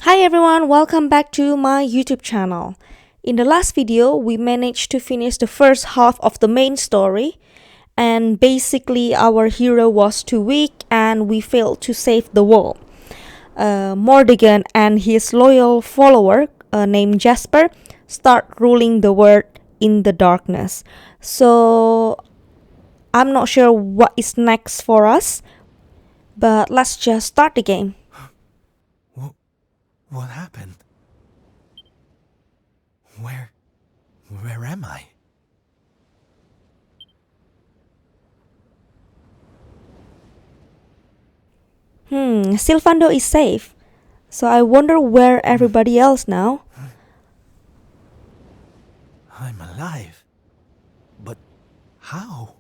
Hi everyone, welcome back to my YouTube channel. In the last video, we managed to finish the first half of the main story, and basically our hero was too weak and we failed to save the world. Mordegon and his loyal follower named Jasper start ruling the world in the darkness. So I'm not sure what is next for us, but let's just start the game. What, what happened? Where, where am I? Sylvando is safe. So I wonder where everybody else now. I'm alive. But how?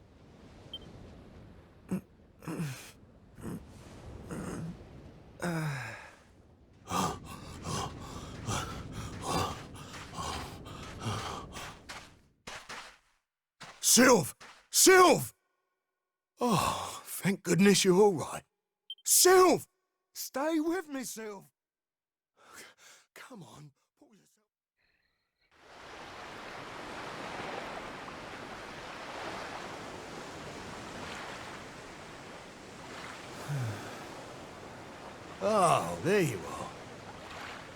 Sylv! Sylv! Oh, thank goodness you're all right. Sylv! Stay with me, Sylv! Come on. Pull yourself. Oh, there you are.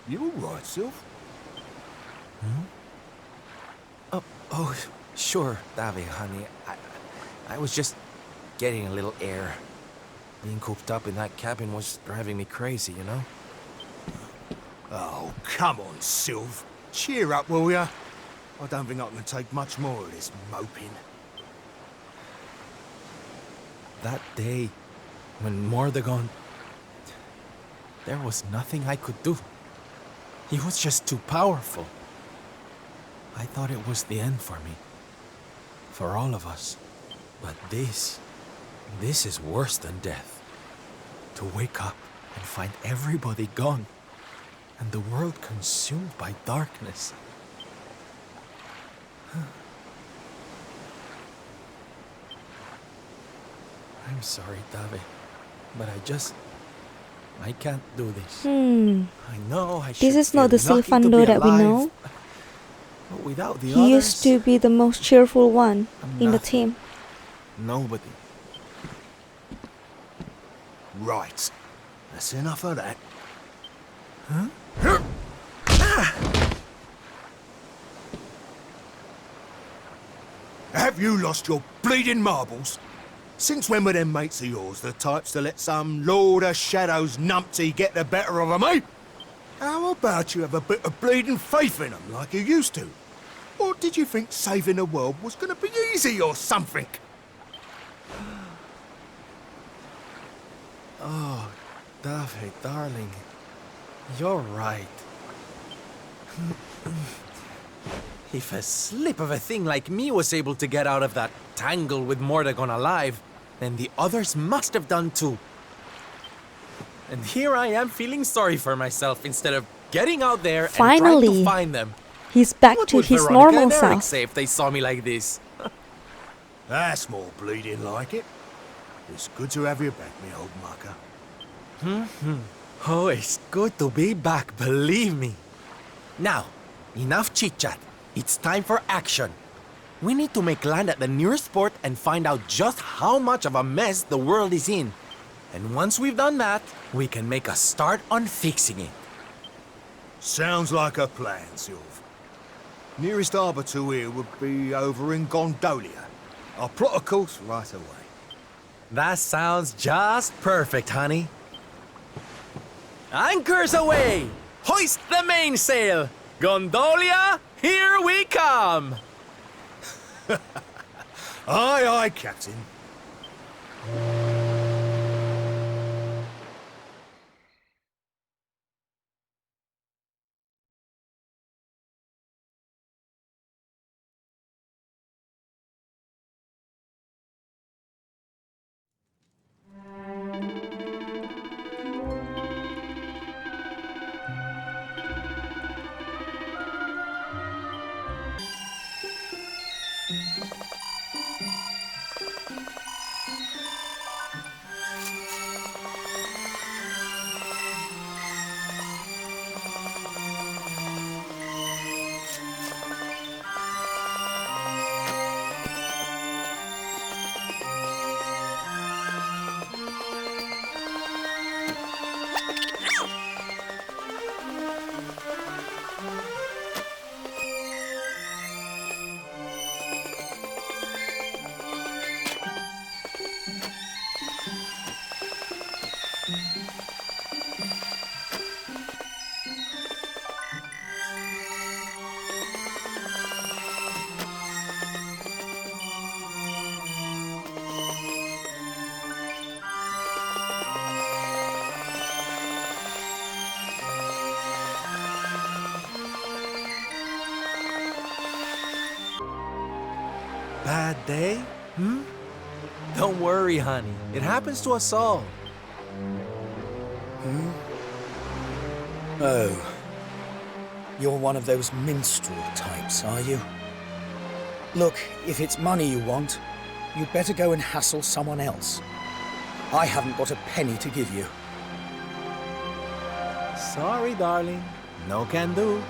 You all right, Sylv? Oh, sure, Davi, honey. I was just getting a little air. Being cooped up in that cabin was driving me crazy, you know? Oh, come on, Sylv. Cheer up, will ya? I don't think I can take much more of this moping. That day, when Mordegon... There was nothing I could do. He was just too powerful. I thought it was the end for me. For all of us. But this is worse than death. To wake up and find everybody gone. And the world consumed by darkness. I'm sorry, Dave. But I can't do this. I know I should This is not the feel lucky to Sylvando be that we alive, know. But without the He others, used to be the most cheerful one I'm in the nothing. team. Nobody. Right. That's enough of that. Have you lost your bleeding marbles? Since when were them mates of yours the types to let some Lord of Shadows numpty get the better of 'em, eh? How about you have a bit of bleeding faith in 'em like you used to? Or did you think saving the world was gonna be easy or something? Oh, David, darling. You're right. If a slip of a thing like me was able to get out of that tangle with Mordegon alive, then the others must have done too. And here I am feeling sorry for myself instead of getting out there and trying to Finally. find them. He's back What to would his Veronica normal and Eric self. say if they saw me like this? That's more bleeding like it. It's good to have you back, me old mucker. Oh, it's good to be back, believe me. Now, enough chit-chat. It's time for action. We need to make land at the nearest port and find out just how much of a mess the world is in. And once we've done that, we can make a start on fixing it. Sounds like a plan, Sylv. Nearest harbour to here would be over in Gondolia. I'll plot a course right away. That sounds just perfect, honey. Anchors away! Hoist the mainsail! Gondolia, here we come! Aye, aye, Captain. bad day? Don't worry, honey. It happens to us all. Oh. You're one of those minstrel types, are you? Look, if it's money you want, you'd better go and hassle someone else. I haven't got a penny to give you. Sorry, darling. No can do.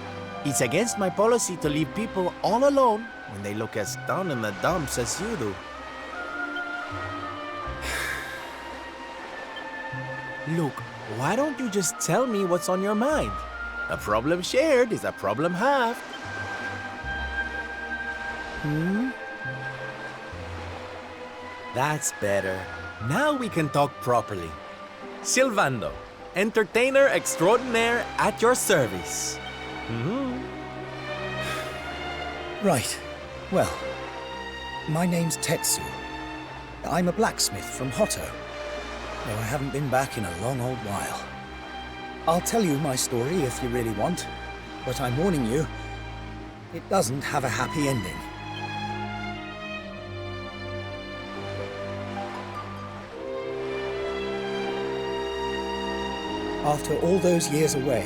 It's against my policy to leave people all alone when they look as down in the dumps as you do. Look, why don't you just tell me what's on your mind? A problem shared is a problem halved. That's better. Now we can talk properly. Sylvando, entertainer extraordinaire at your service. Right. Well, my name's Tetsu. I'm a blacksmith from Hotto, though I haven't been back in a long old while. I'll tell you my story if you really want, but I'm warning you, it doesn't have a happy ending. After all those years away,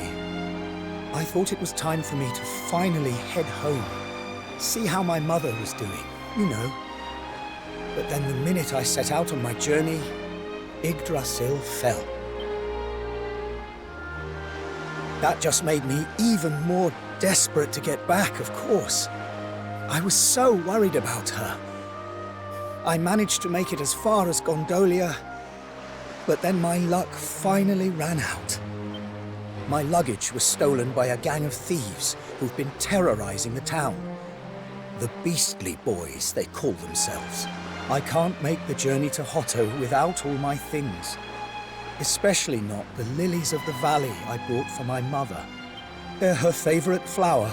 I thought it was time for me to finally head home, see how my mother was doing, you know. But then the minute I set out on my journey, Yggdrasil fell. That just made me even more desperate to get back, of course. I was so worried about her. I managed to make it as far as Gondolia, but then my luck finally ran out. My luggage was stolen by a gang of thieves who've been terrorizing the town. The Beastly Boys, they call themselves. I can't make the journey to Hotto without all my things. Especially not the lilies of the valley I brought for my mother. They're her favorite flower.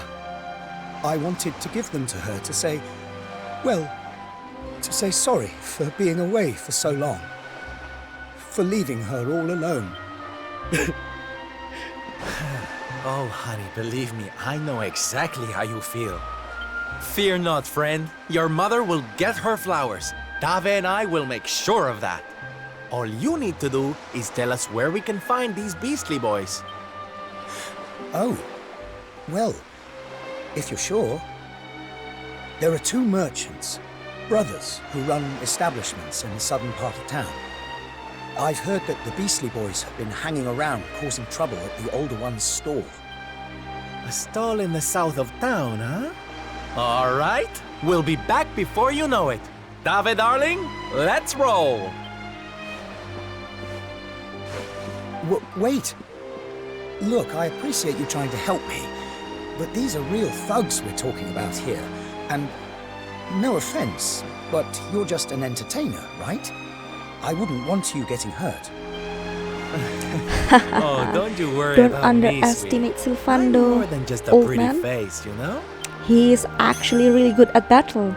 I wanted to give them to her to say, well, to say sorry for being away for so long. For leaving her all alone. Oh, honey, believe me, I know exactly how you feel. Fear not, friend. Your mother will get her flowers. Dave and I will make sure of that. All you need to do is tell us where we can find these Beastly Boys. Oh, well, if you're sure. There are two merchants, brothers, who run establishments in the southern part of town. I've heard that the Beastly Boys have been hanging around causing trouble at the older one's stall. A stall in the south of town, huh? All right, we'll be back before you know it. Dave, darling, let's roll. Wait. Look, I appreciate you trying to help me, but these are real thugs we're talking about here. And no offense, but you're just an entertainer, right? I wouldn't want you getting hurt. Oh, don't you worry Don't about me, underestimate sweetie. I'm more Sylvando, than just a old pretty man. face, you know? He is actually really good at battle.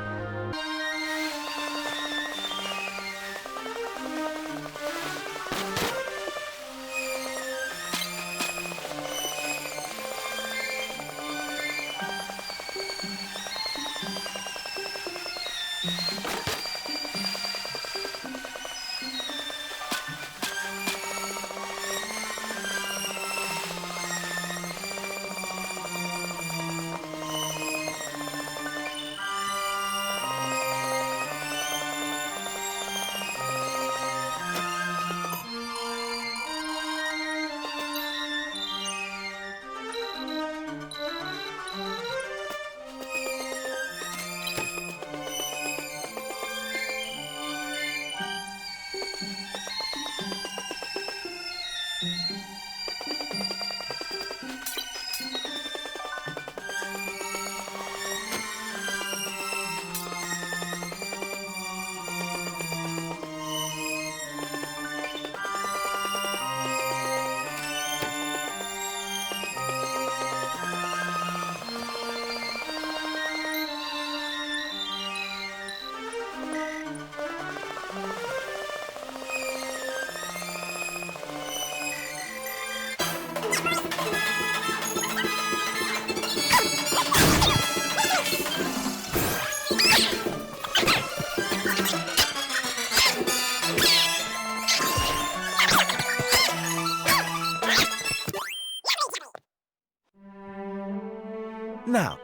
Now,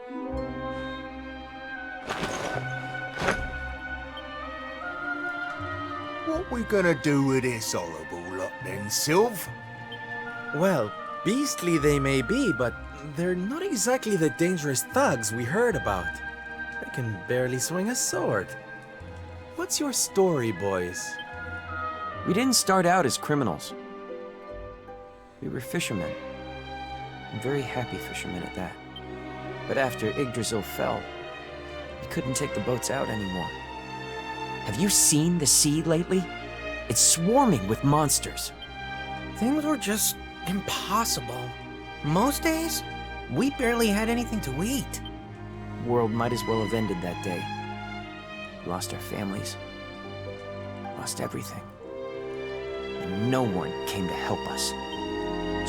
What we gonna do with this horrible lot then, Sylv? well, beastly they may be, but they're not exactly the dangerous thugs we heard about. They can barely swing a sword. What's your story, boys? We didn't start out as criminals. We were fishermen. And very happy fishermen at that. But after Yggdrasil fell, we couldn't take the boats out anymore. Have you seen the sea lately? It's swarming with monsters. Things were just impossible. Most days, we barely had anything to eat. The world might as well have ended that day. We lost our families. Lost everything. And no one came to help us.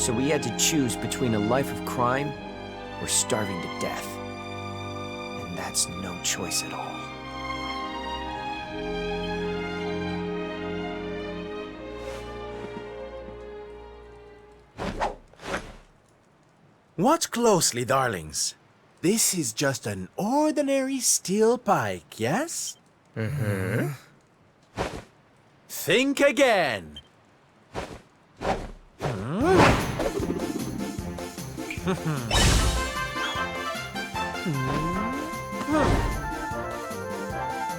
So we had to choose between a life of crime or starving to death. And that's no choice at all. Watch closely, darlings. This is just an ordinary steel pike, yes? Mm-hmm. Think again.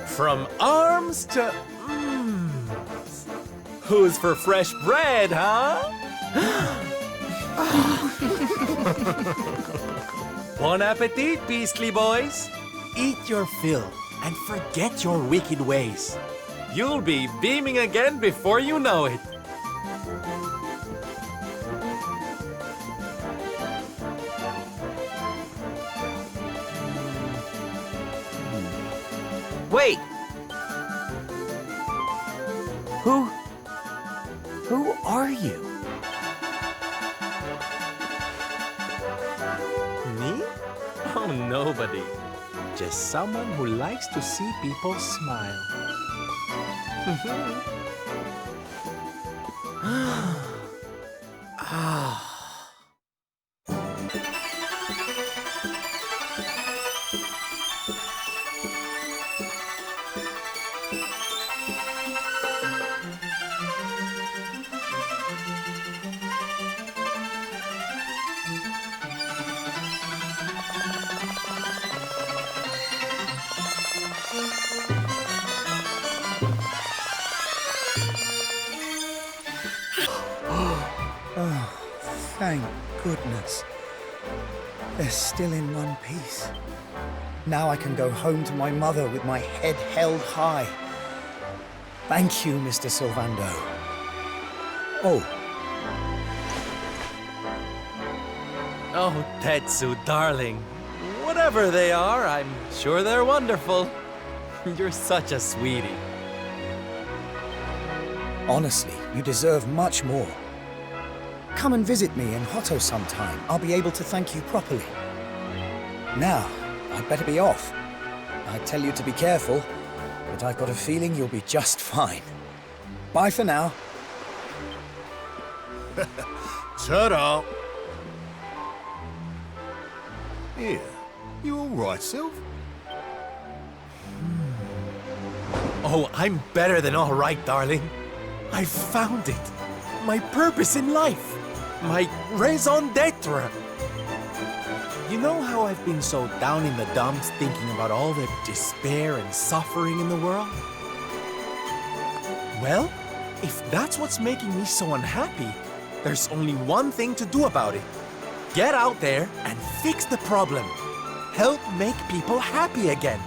From arms to... Who's for fresh bread, huh? Bon appetit, beastly boys. Eat your fill and forget your wicked ways. You'll be beaming again before you know it. Wait! Who are you? Me? Oh, nobody. Just someone who likes to see people smile. Thank goodness. They're still in one piece. Now I can go home to my mother with my head held high. Thank you, Mr. Sylvando. Oh, Oh, Tetsu, darling. Whatever they are, I'm sure they're wonderful. You're such a sweetie. honestly, you deserve much more. Come and visit me in Hotto sometime. I'll be able to thank you properly. Now, I'd better be off. I tell you to be careful, but I've got a feeling you'll be just fine. Bye for now. Ta-da! Here, you all right, Sylv? Oh, I'm better than all right, darling. I found it. My purpose in life. My raison d'etre. You know how I've been so down in the dumps thinking about all the despair and suffering in the world? Well, if that's what's making me so unhappy, there's only one thing to do about it. Get out there and fix the problem. Help make people happy again.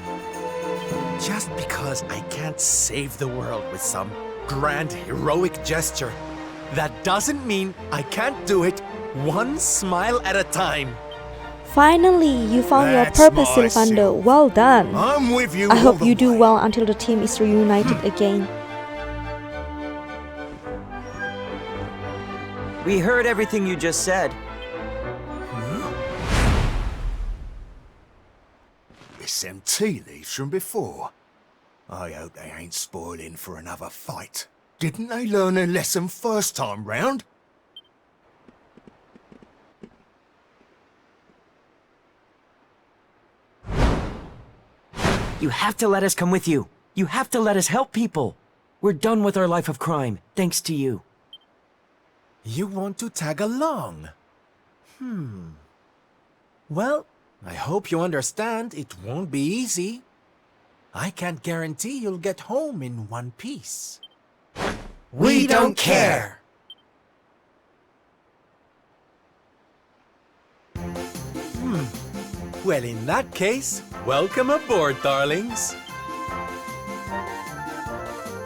Just because I can't save the world with some grand heroic gesture, that doesn't mean I can't do it one smile at a time. Finally, you found your That's purpose, my Sylvando. Sylv. Well done. I'm with you I all hope the you do way. well until the team is reunited again. We heard everything you just said. It's them tea leaves from before. I hope they ain't spoiling for another fight. Didn't they learn their lesson first time round? You have to let us come with you. You have to let us help people. We're done with our life of crime, thanks to you. You want to tag along? Well, I hope you understand it won't be easy. I can't guarantee you'll get home in one piece. We don't care. Well, in that case, welcome aboard, darlings.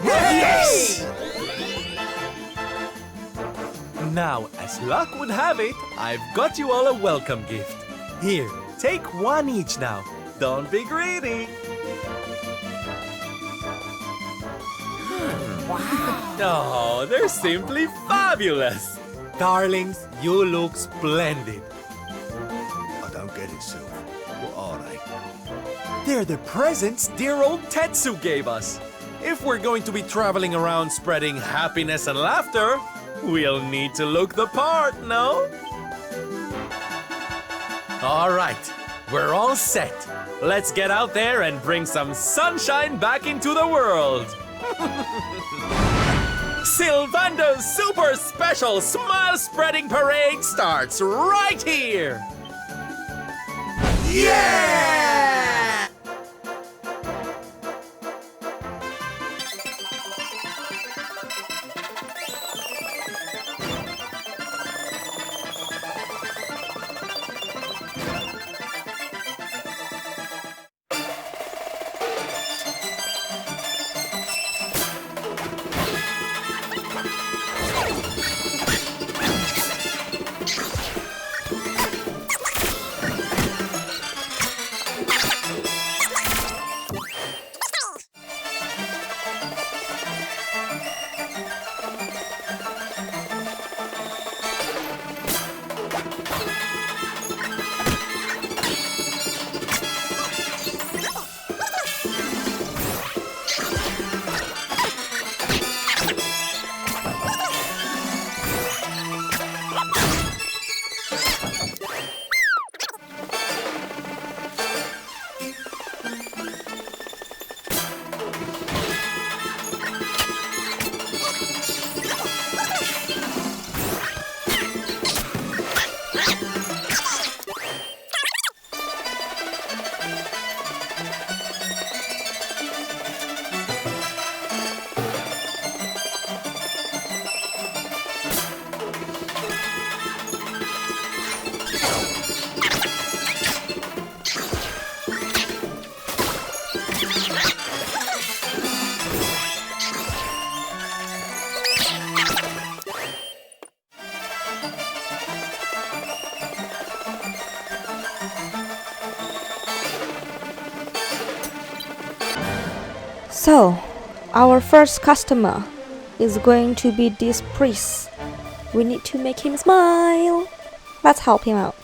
Yes! Now, as luck would have it, I've got you all a welcome gift. Here, take one each now. Don't be greedy. Wow. Oh, they're simply fabulous. Darlings, you look splendid. I don't get it, Sylv. What are they? They're the presents dear old Tetsu gave us. If we're going to be traveling around spreading happiness and laughter, we'll need to look the part, no? All right, we're all set. Let's get out there and bring some sunshine back into the world. Sylvando's super special smile spreading parade starts right here. Yeah! So, our first customer is going to be this priest. We need to make him smile. Let's help him out.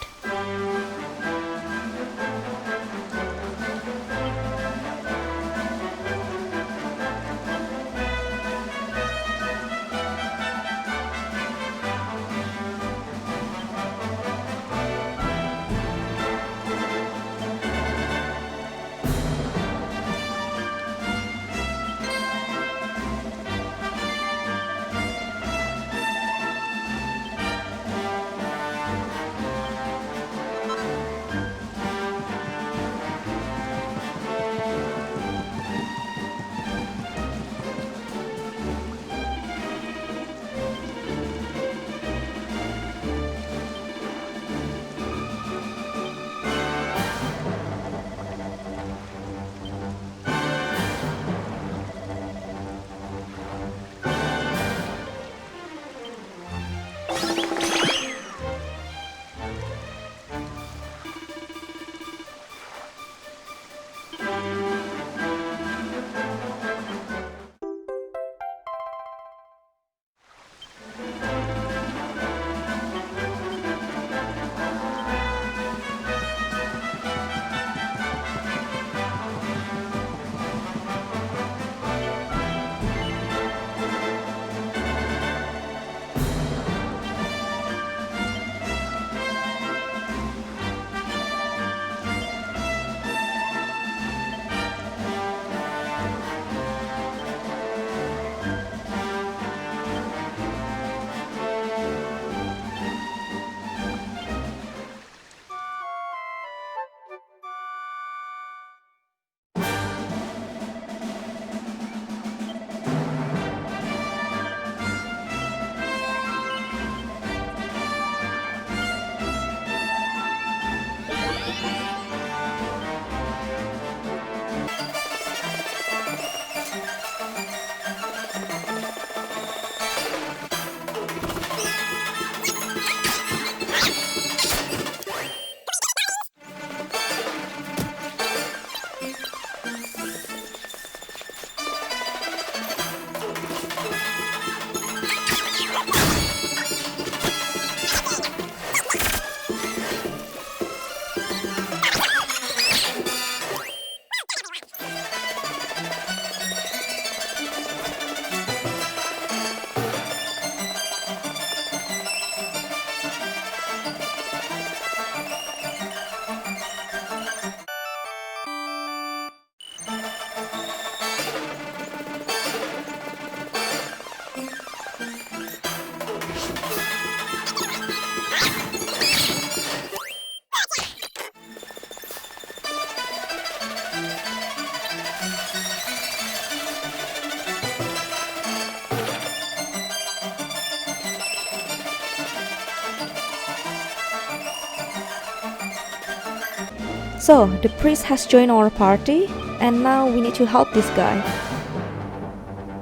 So, the priest has joined our party, and now we need to help this guy.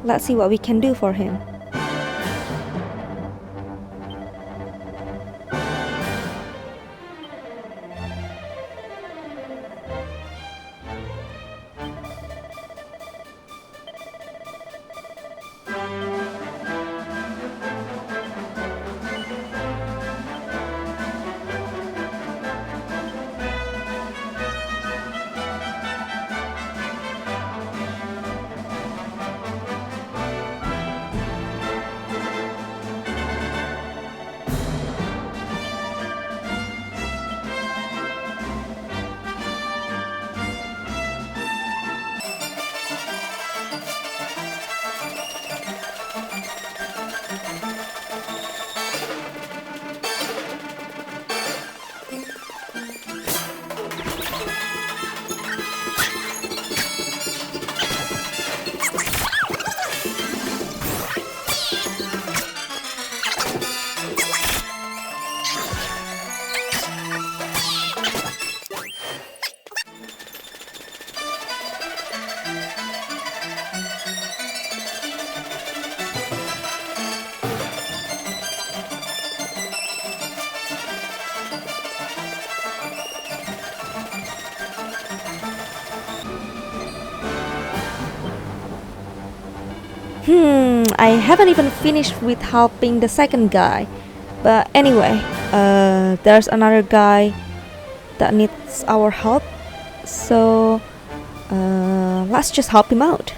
Let's see what we can do for him. I haven't even finished with helping the second guy. But anyway, there's another guy that needs our help. So, let's just help him out.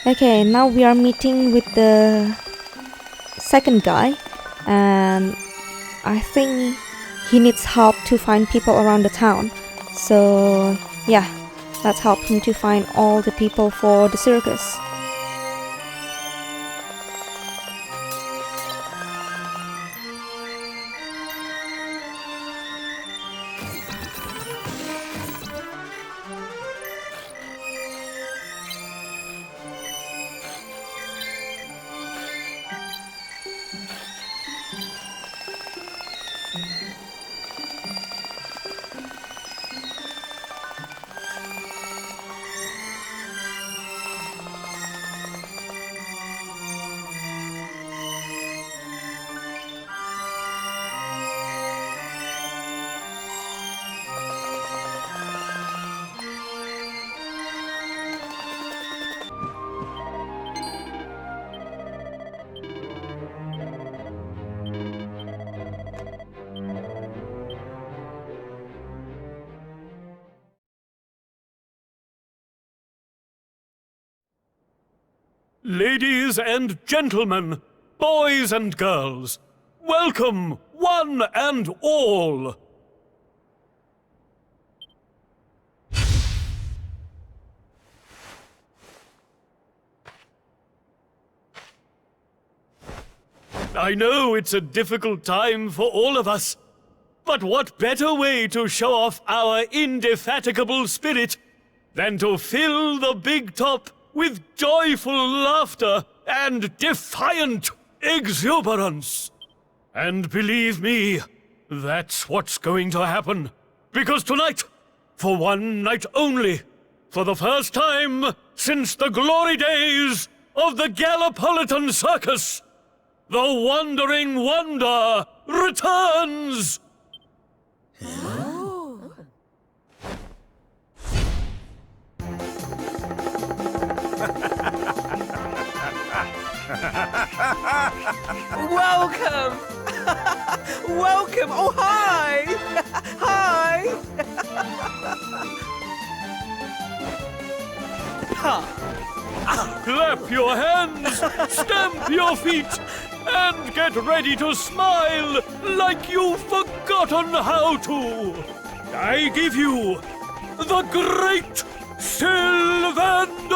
Okay, now we are meeting with the second guy, and I think he needs help to find people around the town. So yeah, let's help him to find all the people for the circus. Ladies and gentlemen, boys and girls, welcome, one and all. I know it's a difficult time for all of us, but what better way to show off our indefatigable spirit than to fill the big top with joyful laughter and defiant exuberance. And believe me, that's what's going to happen. Because tonight, for one night only, for the first time since the glory days of the Gallipolitan Circus, the Wandering Wonder returns! Welcome! Welcome! Oh, hi! Hi! Clap your hands, stamp your feet, and get ready to smile like you've forgotten how to. I give you the great Sylvando!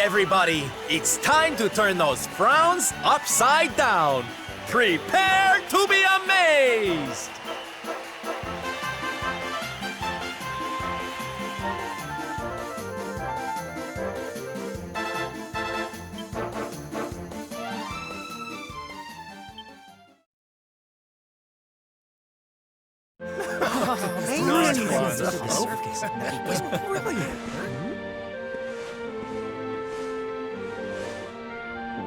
Everybody, it's time to turn those frowns upside down. Prepare to be amazed!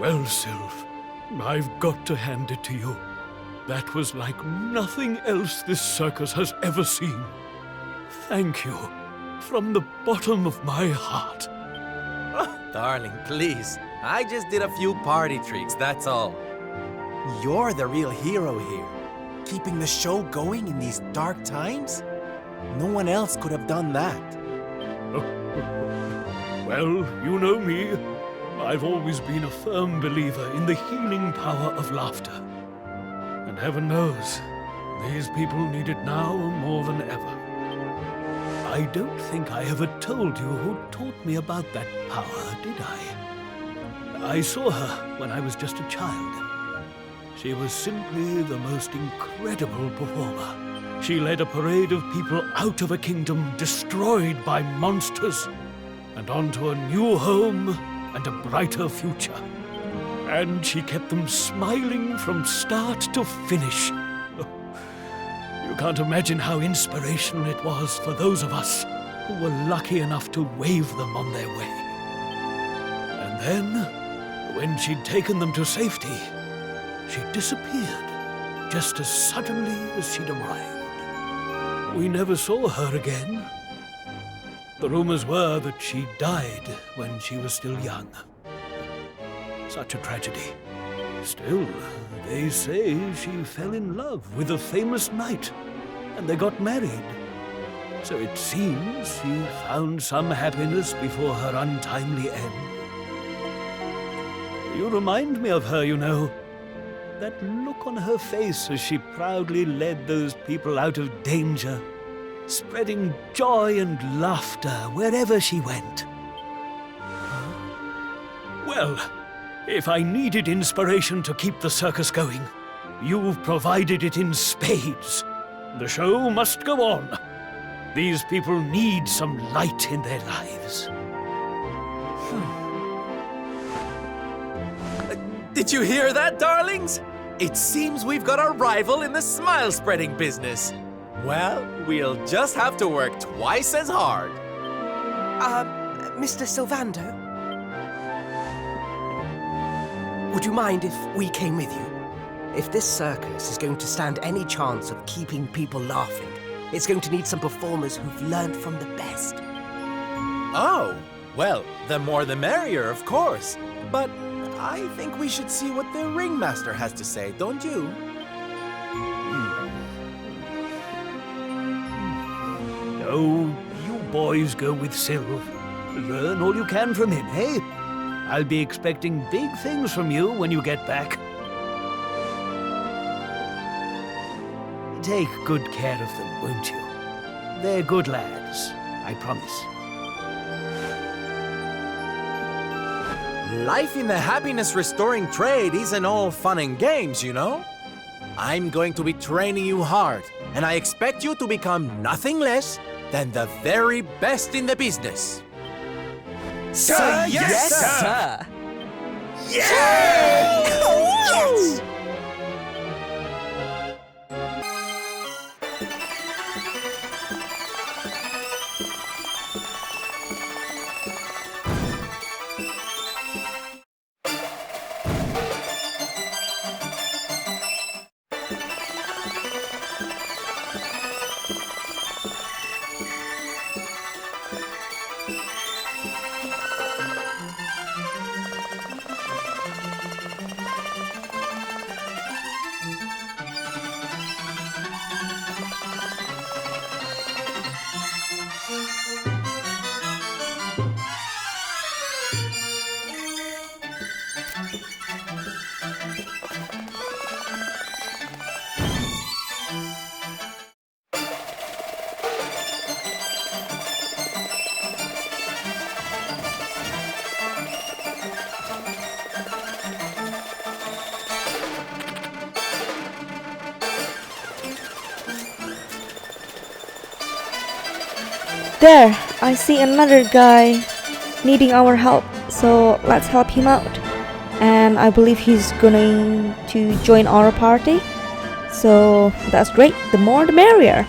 Well, Sylv, I've got to hand it to you. That was like nothing else this circus has ever seen. Thank you, from the bottom of my heart. Darling, please. I just did a few party tricks, that's all. You're the real hero here. Keeping the show going in these dark times? No one else could have done that. Well, you know me. I've always been a firm believer in the healing power of laughter. And heaven knows, these people need it now more than ever. I don't think I ever told you who taught me about that power, did I? I saw her when I was just a child. She was simply the most incredible performer. She led a parade of people out of a kingdom destroyed by monsters and onto a new home and a brighter future. And she kept them smiling from start to finish. You can't imagine how inspirational it was for those of us who were lucky enough to wave them on their way. And then, when she'd taken them to safety, she disappeared just as suddenly as she'd arrived. We never saw her again. The rumors were that she died when she was still young. Such a tragedy. Still, they say she fell in love with a famous knight, and they got married. So it seems she found some happiness before her untimely end. You remind me of her, you know. That look on her face as she proudly led those people out of danger, spreading joy and laughter wherever she went. Well, if I needed inspiration to keep the circus going, you've provided it in spades. The show must go on. These people need some light in their lives. Did you hear that, darlings? It seems we've got a rival in the smile-spreading business. Well, we'll just have to work twice as hard. Mr. Sylvando? Would you mind if we came with you? If this circus is going to stand any chance of keeping people laughing, it's going to need some performers who've learned from the best. Oh, well, the more the merrier, of course. But I think we should see what the ringmaster has to say, don't you? No, you boys go with Sylv. Learn all you can from him, eh? I'll be expecting big things from you when you get back. Take good care of them, won't you? They're good lads, I promise. Life in the happiness-restoring trade isn't all fun and games, you know? I'm going to be training you hard, and I expect you to become nothing less than the very best in the business. Sir, yes, sir! Yes! There, I see another guy needing our help, so let's help him out. And I believe he's going to join our party, so that's great. The more the merrier.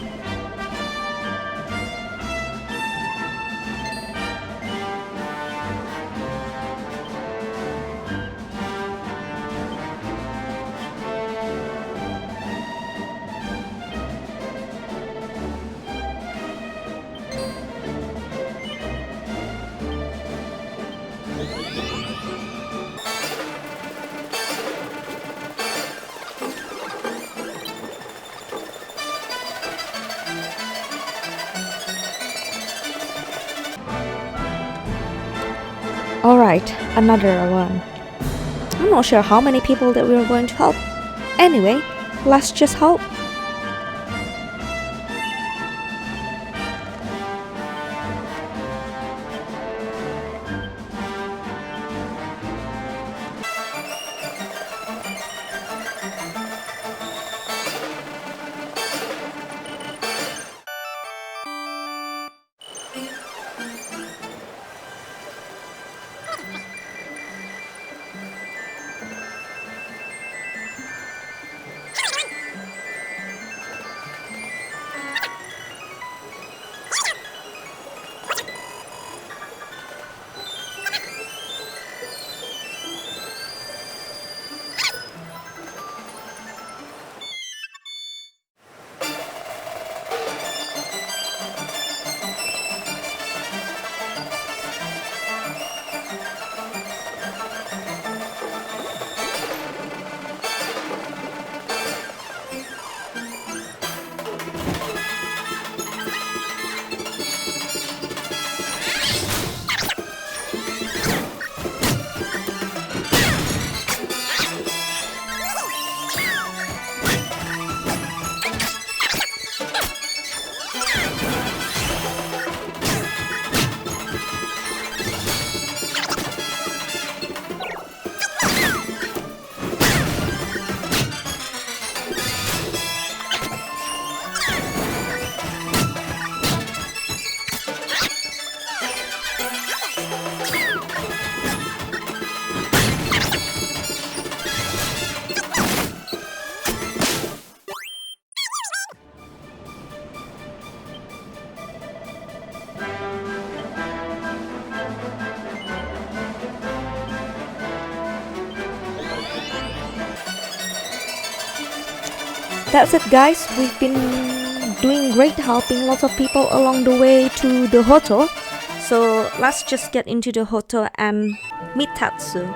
Alright, another one. I'm not sure how many people that we're going to help. Anyway, let's just help. That's it, guys. We've been doing great, helping lots of people along the way to the hotel. So let's just get into the hotel and meet Tatsu.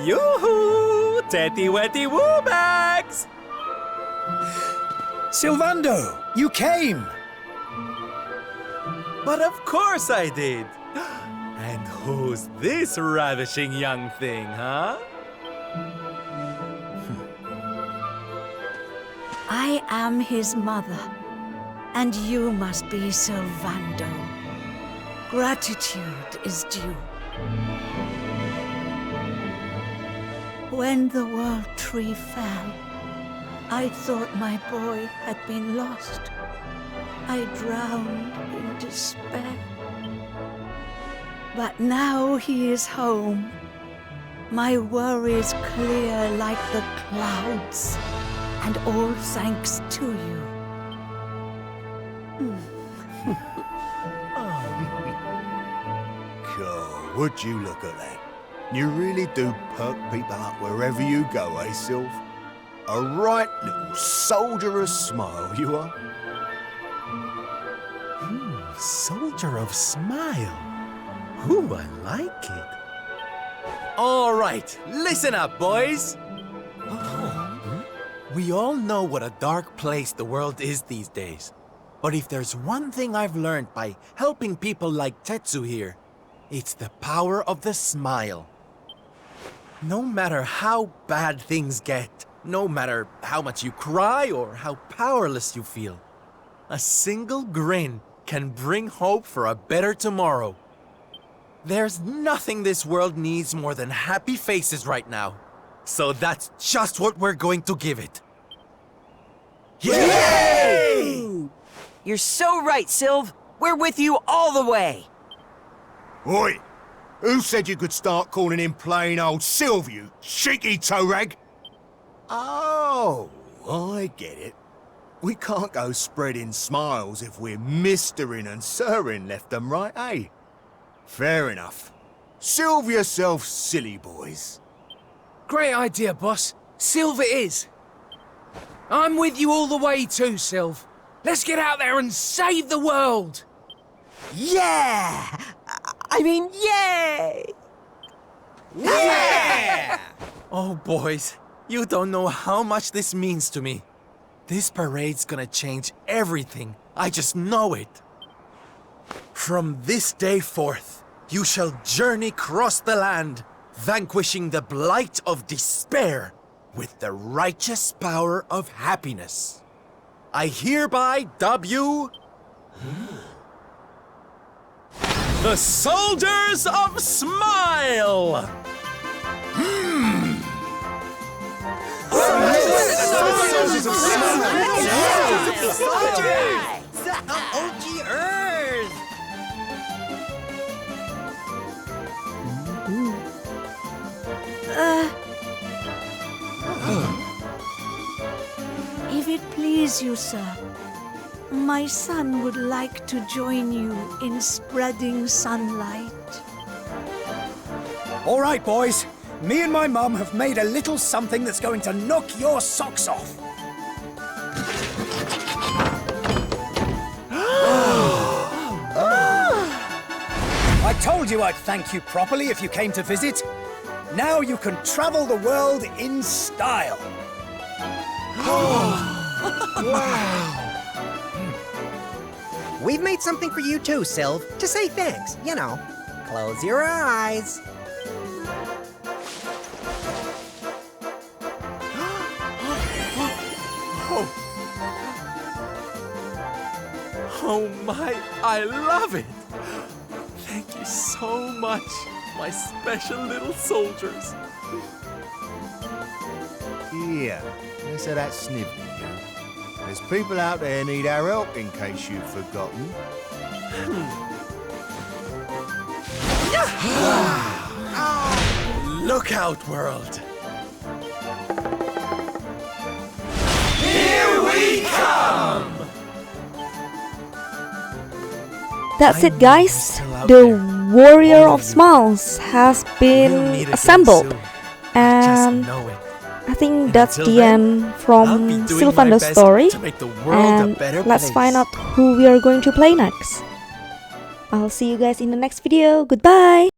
Yoo-hoo! Teddy Weddy Woo bags! Sylvando, you came! But of course I did! And who's this ravishing young thing, huh? I am his mother, and you must be Sylvando. Gratitude is due. When the world tree fell, I thought my boy had been lost. I drowned in despair. But now he is home. My worries clear like the clouds, and all thanks to you. God, would you look at that? You really do perk people up wherever you go, eh, Sylv? A right little soldier of smile, you are. Soldier of smile. Ooh, I like it. All right, listen up, boys. We all know what a dark place the world is these days. But if there's one thing I've learned by helping people like Tetsu here, it's the power of the smile. No matter how bad things get, no matter how much you cry or how powerless you feel, a single grin can bring hope for a better tomorrow. There's nothing this world needs more than happy faces right now. So that's just what we're going to give it. Yay! You're so right, Sylv. We're with you all the way. Oi! Who said you could start calling him plain old Sylv, you cheeky toe rag? Oh, I get it. We can't go spreading smiles if we're mistering and sirring left and right, eh? Fair enough. Sylv yourself, silly boys. Great idea, boss. Sylv it is. I'm with you all the way too, Sylv. Let's get out there and save the world! Yeah! I mean, yay! Yeah! Oh, boys, you don't know how much this means to me. This parade's gonna change everything. I just know it. From this day forth, you shall journey across the land, vanquishing the blight of despair with the righteous power of happiness. I hereby dub you the Soldiers of Smile! Soldiers of The OG Earth! If it please you, sir, my son would like to join you in spreading sunlight. All right, boys. Me and my mum have made a little something that's going to knock your socks off. I told you I'd thank you properly if you came to visit. Now you can travel the world in style. We've made something for you too, Sylv, to say thanks, you know. Close your eyes. Oh my, I love it! Thank you so much, my special little soldiers. Yeah, let's have that sniveling, you. There's people out there need our help, in case you've forgotten. Look out, world! Here we come! That's it, guys. Still out The there. Warrior All of of you. Smiles has We'll been meet again assembled. soon. And And knowing. I think And that's until the then, end I'll from be doing my Sylvando's best story. to make the world And a better let's place. find out who we are going to play next. I'll see you guys in the next video. Goodbye!